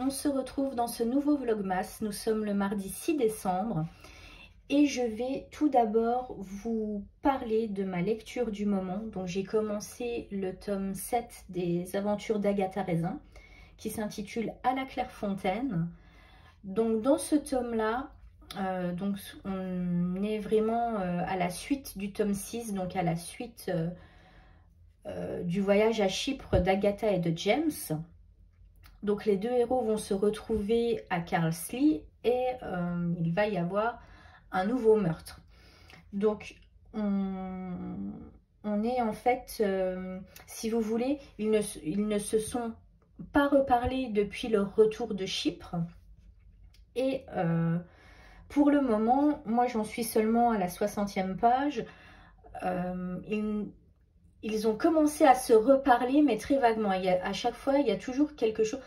on se retrouve dans ce nouveau Vlogmas. Nous sommes le mardi 6 décembre et je vais tout d'abord vous parler de ma lecture du moment. Donc j'ai commencé le tome 7 des aventures d'Agatha Raisin qui s'intitule À la Clairefontaine. Donc dans ce tome-là, on est vraiment à la suite du tome 6, donc à la suite du voyage à Chypre d'Agatha et de James. Donc les deux héros vont se retrouver à Carlisle et il va y avoir un nouveau meurtre. Donc on est en fait, si vous voulez, ils ne se sont pas reparlés depuis leur retour de Chypre. Et pour le moment, moi j'en suis seulement à la 60e page. Ils ont commencé à se reparler, mais très vaguement. À chaque fois, il y a toujours quelque chose.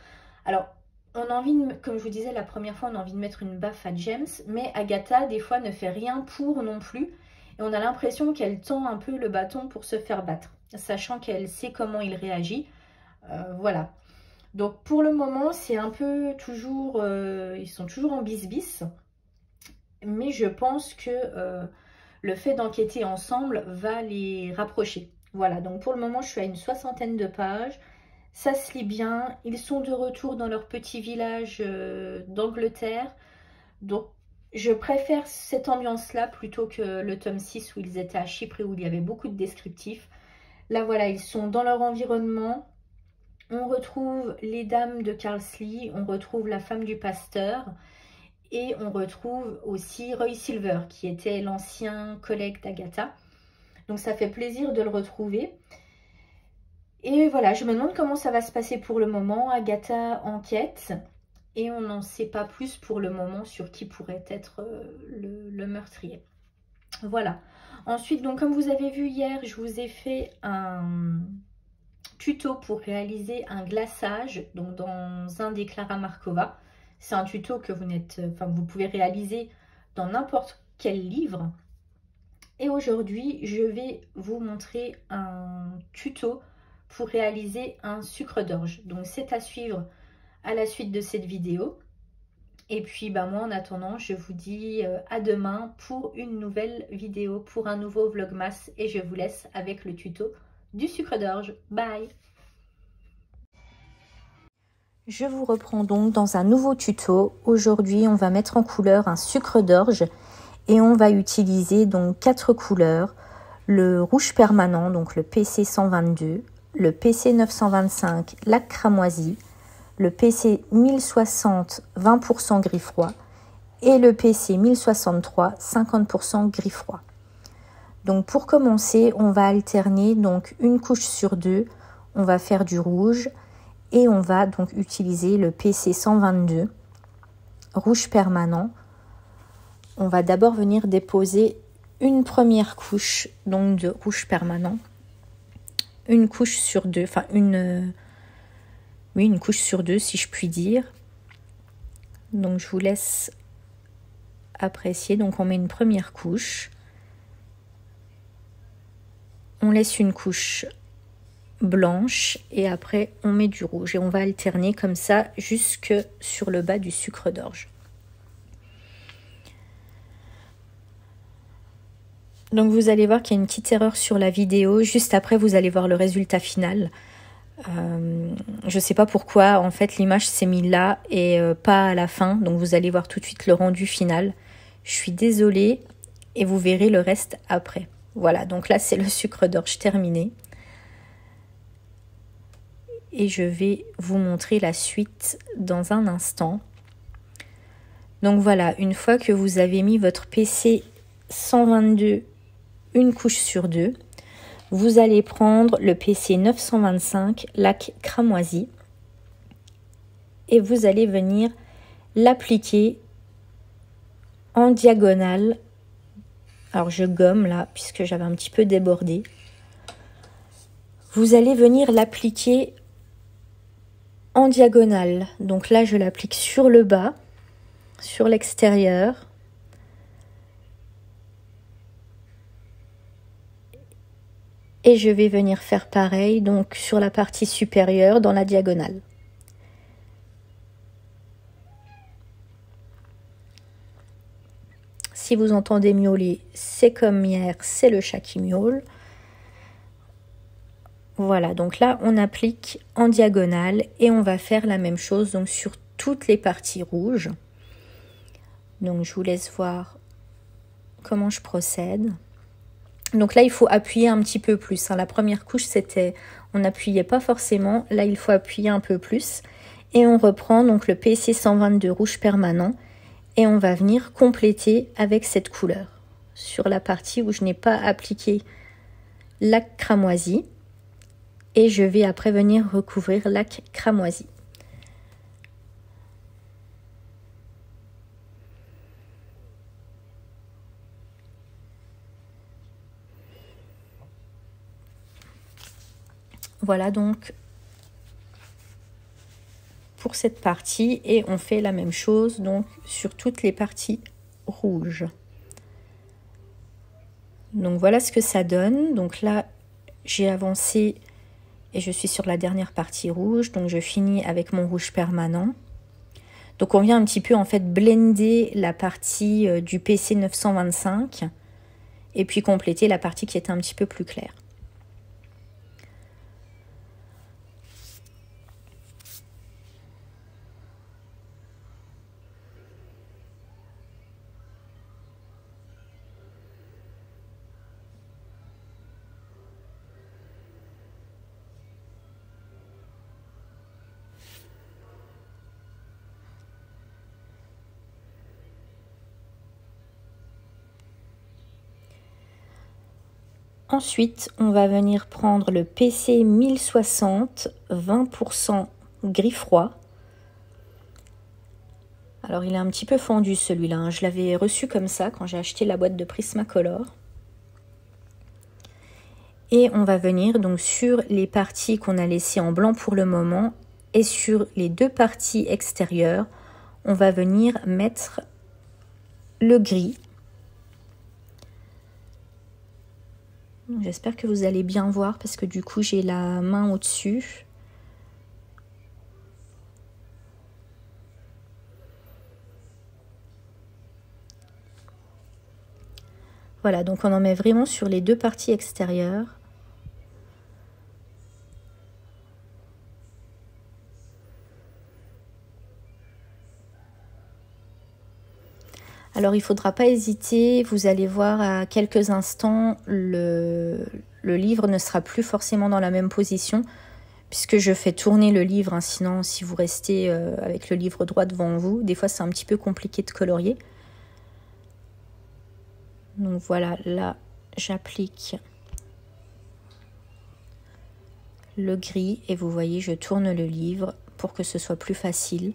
Alors, on a envie, comme je vous disais la première fois, on a envie de mettre une baffe à James, mais Agatha, des fois, ne fait rien pour non plus. Et on a l'impression qu'elle tend un peu le bâton pour se faire battre, sachant qu'elle sait comment il réagit. Voilà. Donc, pour le moment, c'est un peu toujours... ils sont toujours en bis-bis. Mais je pense que le fait d'enquêter ensemble va les rapprocher. Voilà, donc pour le moment, je suis à une 60aine de pages. Ça se lit bien. Ils sont de retour dans leur petit village d'Angleterre. Donc, je préfère cette ambiance-là plutôt que le tome 6 où ils étaient à Chypre et où il y avait beaucoup de descriptifs. Là, voilà, ils sont dans leur environnement. On retrouve les dames de Carlisle, on retrouve la femme du pasteur. Et on retrouve aussi Roy Silver, qui était l'ancien collègue d'Agatha. Donc ça fait plaisir de le retrouver. Et voilà, je me demande comment ça va se passer pour le moment. Agatha enquête et on n'en sait pas plus pour le moment sur qui pourrait être le meurtrier. Voilà. Ensuite, donc comme vous avez vu hier, je vous ai fait un tuto pour réaliser un glaçage donc dans un des Clara Markova. C'est un tuto que vous pouvez réaliser dans n'importe quel livre. Et aujourd'hui, je vais vous montrer un tuto pour réaliser un sucre d'orge. Donc c'est à suivre à la suite de cette vidéo. Et puis moi en attendant, je vous dis à demain pour une nouvelle vidéo, pour un nouveau Vlogmas. Et je vous laisse avec le tuto du sucre d'orge. Bye! Je vous reprends donc dans un nouveau tuto. Aujourd'hui, on va mettre en couleur un sucre d'orge et on va utiliser donc 4 couleurs. Le rouge permanent, donc le PC 122, le PC 925, lac cramoisi, le PC 1060, 20% gris froid et le PC 1063, 50% gris froid. Donc pour commencer, on va alterner donc une couche sur deux, on va faire du rouge. Et on va donc utiliser le PC 122, rouge permanent. On va d'abord venir déposer une première couche donc de rouge permanent. Une couche sur deux, enfin une couche sur deux si je puis dire. Donc je vous laisse apprécier. Donc on met une première couche. On laisse une couche blanche et après on met du rouge et on va alterner comme ça jusque sur le bas du sucre d'orge. Donc vous allez voir qu'il y a une petite erreur sur la vidéo, juste après vous allez voir le résultat final. Je sais pas pourquoi en fait l'image s'est mise là et pas à la fin, donc vous allez voir tout de suite le rendu final. Je suis désolée et vous verrez le reste après. Voilà, donc là c'est le sucre d'orge terminé. Et je vais vous montrer la suite dans un instant. Donc voilà, une fois que vous avez mis votre PC 122 une couche sur deux, vous allez prendre le PC 925 lac cramoisi et vous allez venir l'appliquer en diagonale. Alors je gomme là puisque j'avais un petit peu débordé. Vous allez venir l'appliquer en diagonale. Donc là, je l'applique sur le bas, sur l'extérieur. Et je vais venir faire pareil, donc sur la partie supérieure, dans la diagonale. si vous entendez miauler, c'est comme hier, c'est le chat qui miaule. Voilà, donc là on applique en diagonale et on va faire la même chose donc sur toutes les parties rouges. Donc je vous laisse voir comment je procède. Donc là il faut appuyer un petit peu plus, hein. La première couche c'était, on n'appuyait pas forcément, là il faut appuyer un peu plus. Et on reprend donc le PC 122 rouge permanent et on va venir compléter avec cette couleur sur la partie où je n'ai pas appliqué lac cramoisi. Et je vais après venir recouvrir lac cramoisi. Voilà donc pour cette partie et on fait la même chose donc sur toutes les parties rouges. Donc voilà ce que ça donne. Donc là j'ai avancé et je suis sur la dernière partie rouge, donc je finis avec mon rouge permanent. Donc on vient un petit peu en fait blender la partie du PC 925 et puis compléter la partie qui était un petit peu plus claire. Ensuite, on va venir prendre le PC 1060 20% gris froid. Alors, il est un petit peu fendu celui-là, hein. Je l'avais reçu comme ça quand j'ai acheté la boîte de Prismacolor. Et on va venir donc sur les parties qu'on a laissées en blanc pour le moment et sur les deux parties extérieures, on va venir mettre le gris. J'espère que vous allez bien voir parce que du coup j'ai la main au-dessus. Voilà, donc on en met vraiment sur les deux parties extérieures. Alors il ne faudra pas hésiter, vous allez voir à quelques instants, le livre ne sera plus forcément dans la même position puisque je fais tourner le livre, hein, sinon si vous restez avec le livre droit devant vous, des fois c'est un petit peu compliqué de colorier. Donc voilà, là j'applique le gris et vous voyez je tourne le livre pour que ce soit plus facile.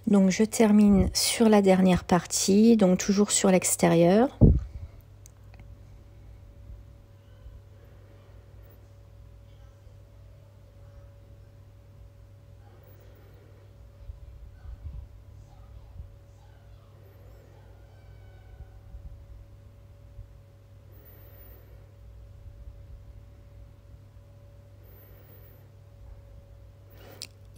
Donc je termine sur la dernière partie, donc toujours sur l'extérieur.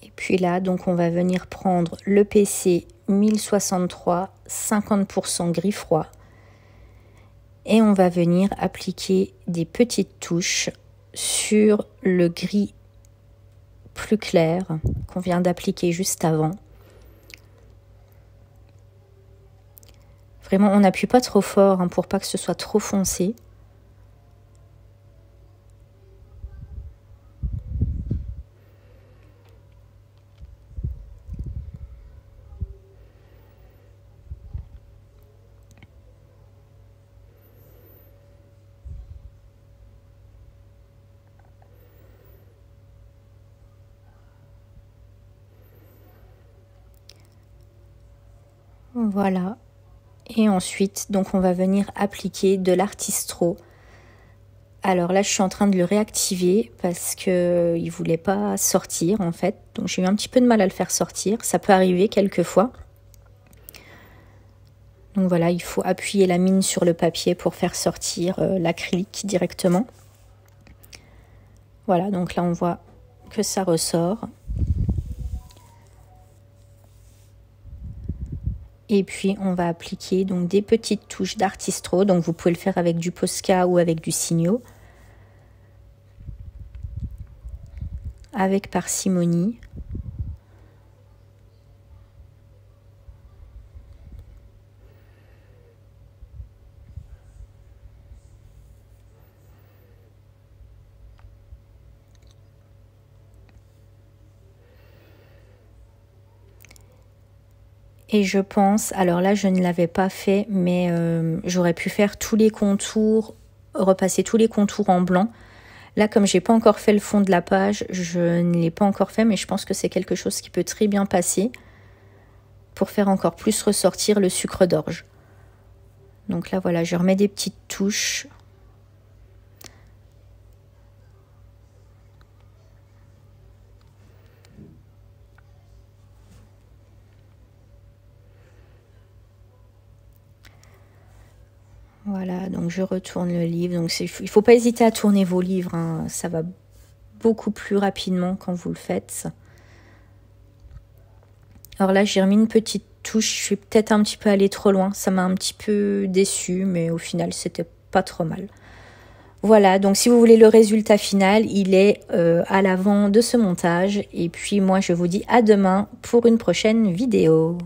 Et puis là, donc on va venir prendre le PC 1063, 50% gris froid. Et on va venir appliquer des petites touches sur le gris plus clair qu'on vient d'appliquer juste avant. Vraiment, on n'appuie pas trop fort hein, pour pas que ce soit trop foncé. Voilà. Et ensuite, donc on va venir appliquer de l'artistro. Alors là, je suis en train de le réactiver parce qu'il ne voulait pas sortir en fait. Donc j'ai eu un petit peu de mal à le faire sortir. Ça peut arriver quelquefois. Donc voilà, il faut appuyer la mine sur le papier pour faire sortir l'acrylique directement. Voilà, donc là on voit que ça ressort. Et puis on va appliquer donc des petites touches d'artistro. Donc vous pouvez le faire avec du Posca ou avec du Signo. Avec parcimonie. Et je pense, alors là je ne l'avais pas fait, mais j'aurais pu faire tous les contours, repasser tous les contours en blanc. Là, comme j'ai pas encore fait le fond de la page, je ne l'ai pas encore fait, mais je pense que c'est quelque chose qui peut très bien passer pour faire encore plus ressortir le sucre d'orge. Donc là, voilà, je remets des petites touches. Voilà, donc je retourne le livre. Donc il ne faut pas hésiter à tourner vos livres, hein. Ça va beaucoup plus rapidement quand vous le faites. Alors là, j'ai remis une petite touche. Je suis peut-être un petit peu allée trop loin. Ça m'a un petit peu déçue, mais au final, c'était pas trop mal. Voilà, donc si vous voulez le résultat final, il est à l'avant de ce montage. Et puis moi, je vous dis à demain pour une prochaine vidéo.